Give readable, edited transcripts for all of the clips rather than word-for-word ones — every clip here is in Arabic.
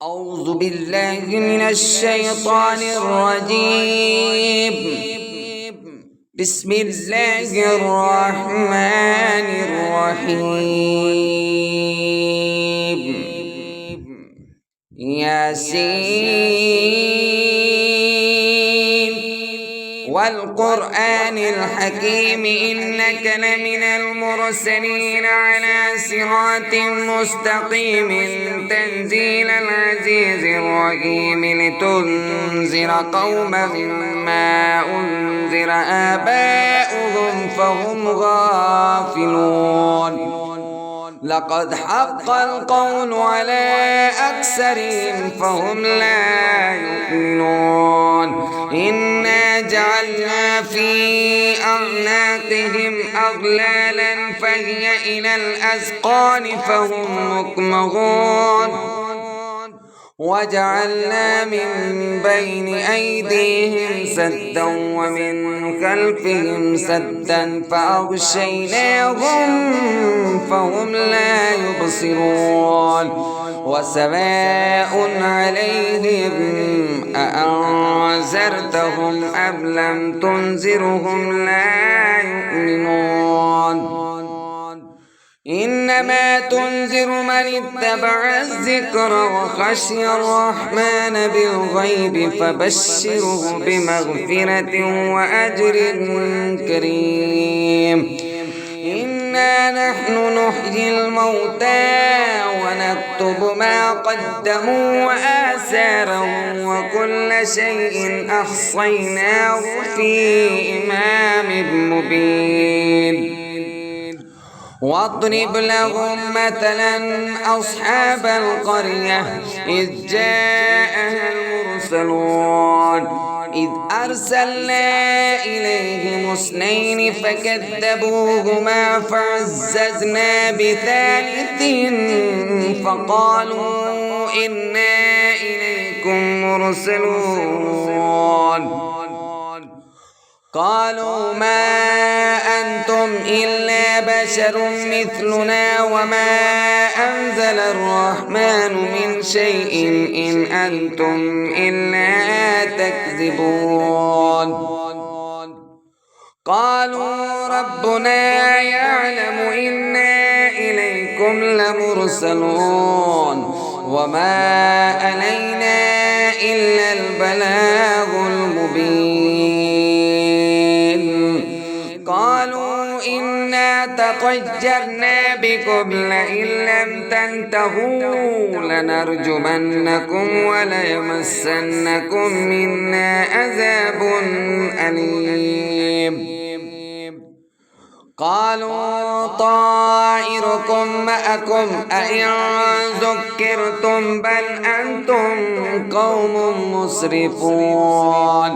أعوذ بالله من الشيطان الرجيم. بسم الله الرحمن الرحيم. ياسين والقرآن الحكيم إنك لمن المرسلين على صراط مستقيم تنزيل العزيز الرحيم لتنذر قوما ما أنذر آباؤهم فهم غافلون. لقد حق القول على أكثرهم فهم لا يؤمنون. إنا جعلنا في أعناقهم أغلالا فهي إلى الأذقان فهم مقمحون. وجعلنا من بين أيديهم سدا ومن خلفهم سدا فأغشيناهم فهم لا يبصرون. وسواء عليهم أأنذرتهم أم لم تنذرهم لا يؤمنون. إنما تنذر من اتبع الذكر وخشي الرحمن بالغيب فبشره بمغفرة وأجر كريم. إنا نحن نحيي الموتى ونكتب ما قدموا وآثارهم وكل شيء أحصيناه في إمام مبين. واضرب لهم مثلا أصحاب القرية إذ جاءها المرسلون إذ أرسلنا إليهم اثنين فكذبوهما فعززنا بثالث فقالوا إنا إليكم مرسلون. قالوا ما أنتم إلا بشر مثلنا وما أنزل الرحمن من شيء إن أنتم إلا تكذبون. قالوا ربنا يعلم إنا إليكم لمرسلون وما علينا إلا البلاغ المبين. قالوا إنا تطيرنا بكم لئن لم تنتهوا لنرجمنكم وليمسنكم منا عذاب أليم. قالوا طائركم معكم أئن ذكرتم بل أنتم قوم مسرفون.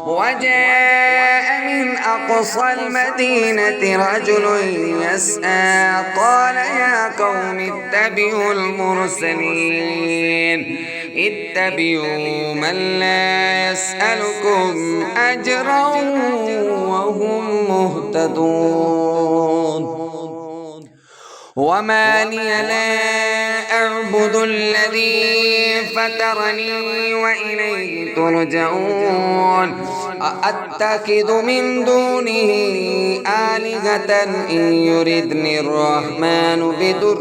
وجاء من أقصى المدينة رجل يسعى قال يا قوم اتبعوا المرسلين اتبعوا من لا يسألكم أجرا وهم مهتدون. وما لي لا أعبد الذي فطرني وإليه ترجعون. أأتخذ من دونه آلهة إن يردني الرحمن بضر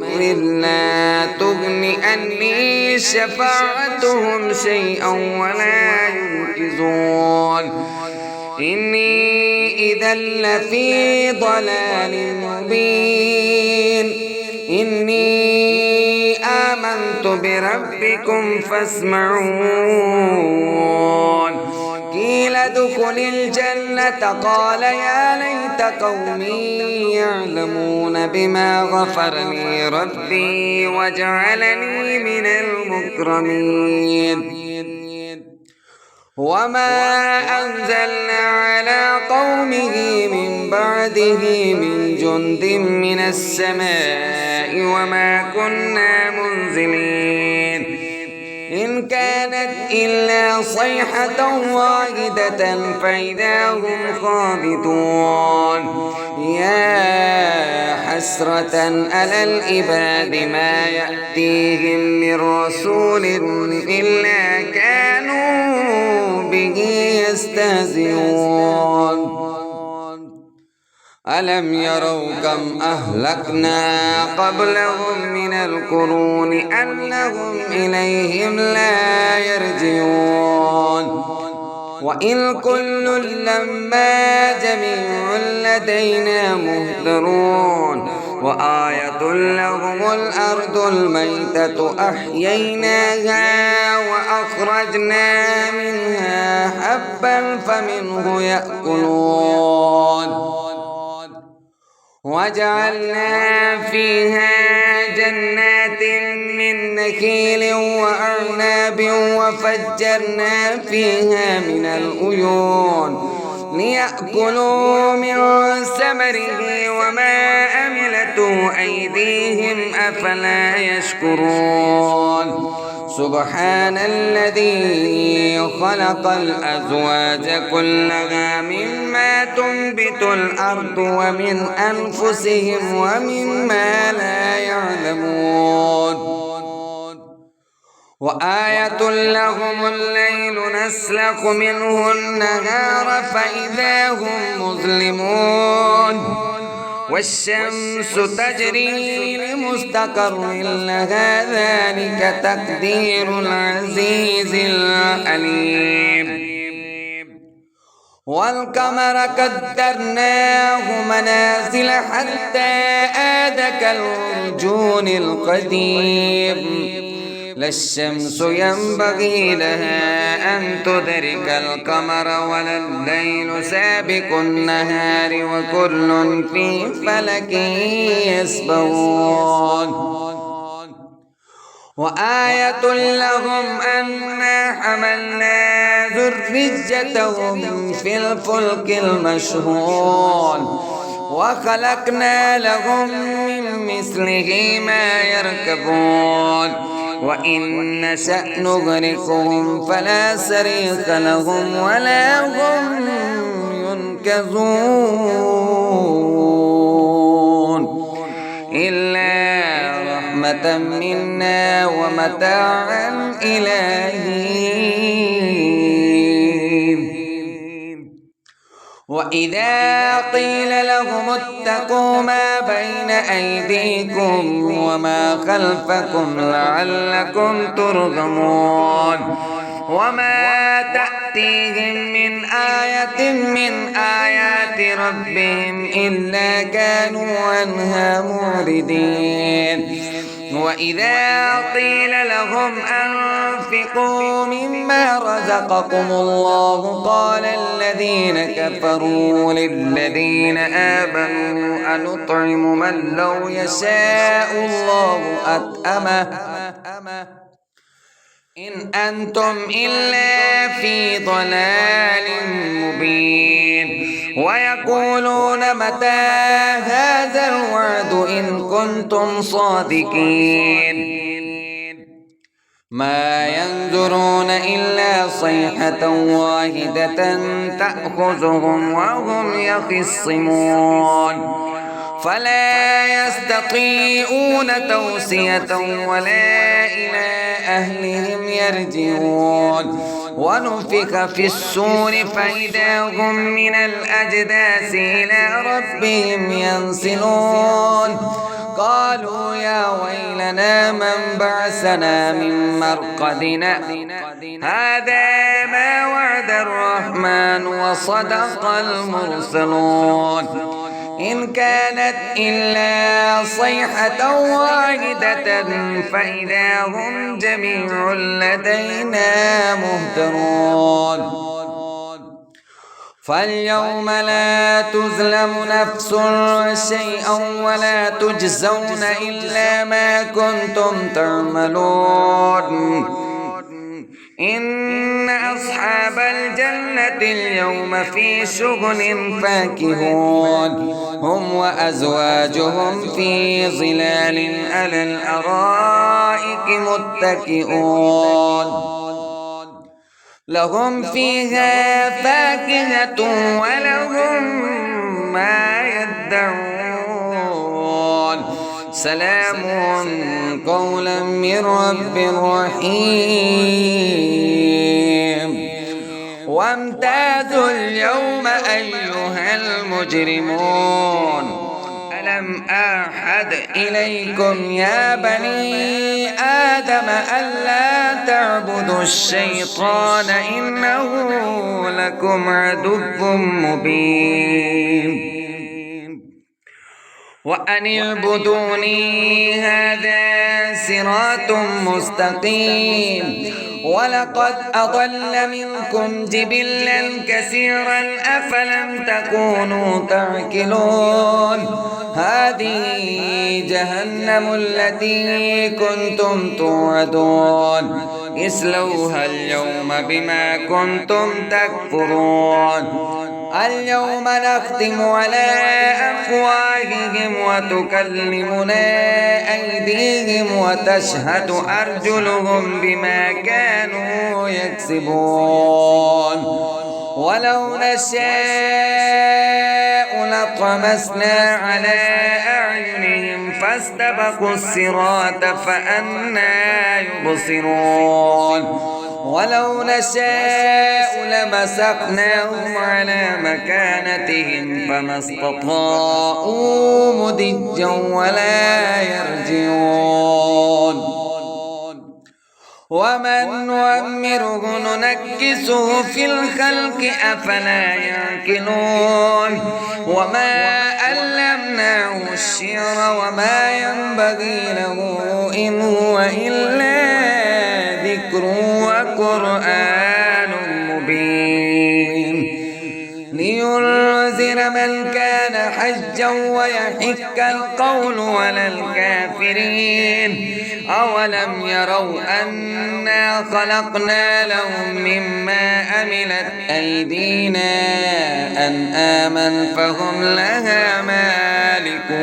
لا تغن عني شفاعتهم شيئا ولا ينقذون. إني إذا لفي ضلال مبين. إني آمنت بربكم فاسمعون. قيل ادخل الجنة قال يا ليت قومي يعلمون بما غفر لي ربي وجعلني من المكرمين. وما أنزلنا على قومه من بعده من جند من السماء وما كنا منزلين. إن كانت إلا صيحة واحدة فإذا هم خامدون يا حسرة على العباد ما يأتيهم من رسول إلا كانوا به يستهزئون ألم يروا كم أهلكنا قبلهم من القرون أنهم إليهم لا يرجعون وإن كل لما جميع لدينا مهدرون وآية لهم الأرض الميتة أحييناها وأخرجنا منها حبا فمنه يأكلون وجعلنا فيها جنات من نخيل وأعناب وفجرنا فيها من العيون ليأكلوا من ثمره وما عملته أيديهم أفلا يشكرون سبحان الذي خلق الأزواج كلها مما تنبت الأرض ومن أنفسهم ومما لا يعلمون وآية لهم الليل نسلخ منه النهار فإذا هم مظلمون والشمس تجري لمستقر لها ذلك تقدير العزيز العليم والقمر قدرناه منازل حتى عاد كالعرجون القديم لا الشمس ينبغي لها أن تدرك القمر ولا الليل سابق النهار وكل في فلك يسبحون وآية لهم أنا حملنا ذريتهم في الفلك المشحون وخلقنا لهم من مثله ما يركبون وإن نشأ نغرقهم فلا صريخ لهم ولا هم ينقذون إلا رحمة منا ومتاعا إلى حين وإذا قيل لهم اتقوا ما بين أيديكم وما خلفكم لعلكم ترحمون وما تأتيهم من آية من آيات ربهم إلا كانوا عنها معرضين وإذا قيل لهم أنفقوا مما رزقكم الله قال الذين كفروا للذين آمنوا أنطعم من لو يشاء الله أطعمه إن أنتم إلا في ضلال مبين ويقولون متى هذا الوعد إن كنتم صادقين ما ينظرون إلا صيحة واحدة تأخذهم وهم يخصمون فلا يستطيعون توصية ولا إلى أهلهم يرجعون ونفخ في الصور فإذا هم من الأجداث إلى ربهم ينسلون قالوا يا ويلنا من بعثنا من مرقدنا هذا ما وعد الرحمن وصدق المرسلون إن كانت إلا صيحة واحدة فإذا هم جميع لدينا مهدرون فاليوم لا تظلم نفس شيئا ولا تجزون إلا ما كنتم تعملون إن إن أصحاب الجنة اليوم في شغل فاكهون هم وأزواجهم في ظلال على الأرائك متكئون لهم فيها فاكهة ولهم ما يدعون سلام قولا من رب رحيم وامتازوا اليوم أيها المجرمون ألم أعهد إليكم يا بني آدم ألا تعبدوا الشيطان إنه لكم عدو مبين وأن اعبدوني هذا صراط مستقيم ولقد أضل منكم جبلا كثيرا أفلم تكونوا تعقلون هذه جهنم التي كنتم توعدون اصلوها اليوم بما كنتم تكفرون اليوم نختم على أفواههم وتكلمنا أيديهم وتشهد أرجلهم بما كانوا يكسبون ولو نشاء لطمسنا على أعينهم فاستبقوا الصراط فأنى يبصرون ولو نشاء لمسخناهم على مكانتهم فما استطاعوا مضجا ولا يرجعون ومن نعمره ننكسه في الخلق أفلا يعقلون وما علمناه الشعر وما ينبغي له إن هو إلا ذكر وقرآن مبين لينذر من كان حجا ويحق القول على الكافرين أولم يروا أنا خلقنا لهم مما عملت أيدينا أنعاما فهم لها مالكون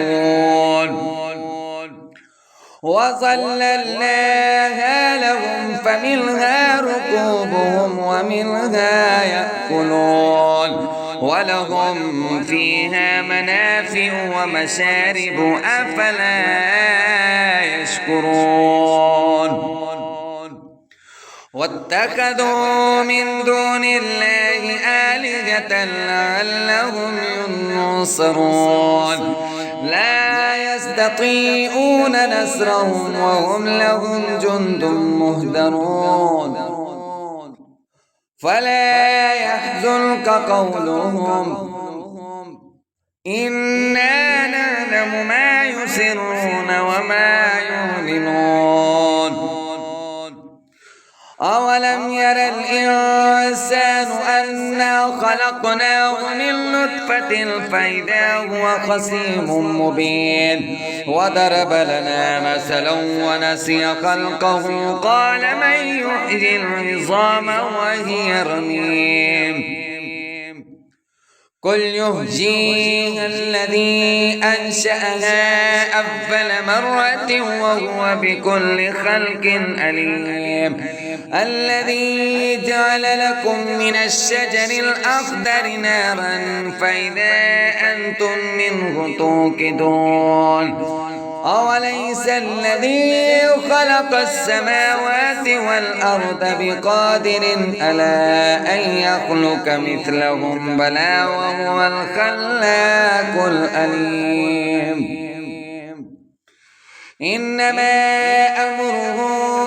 وظللناها لهم فمنها ركوبهم ومنها يأكلون ولهم فيها منافع ومشارب أفلا يشكرون واتخذوا من دون الله آلهة لعلهم ينصرون لا يستطيعون نصرهم وهم لهم جند مهدرون فلا يحزنك قولهم إنا نعلم ما يسرون وما يعلنون أولم ير الإنسان أنا خلقناه من نطفة فإذا هو خصيم مبين وضرب لنا مثلا ونسي خلقه قال من يحيي العظام وهي رميم قل يحييها الذي أنشأها أول مرة وهو بكل خلق عليم الذي جعل لكم من الشجر الأخضر نارا فإذا أنتم منه توقدون أوليس الذي خلق السماوات والأرض بقادر على أن يخلق مثلهم بلى وهو الخلاق العليم إنما أمره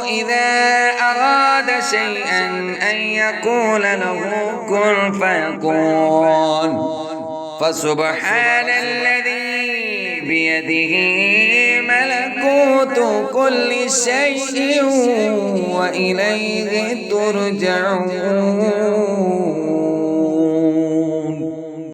إذا أراد شيئا أن يقول له كن فيكون فسبحان الذي بيده ملكوت كل شيء وإليه ترجعون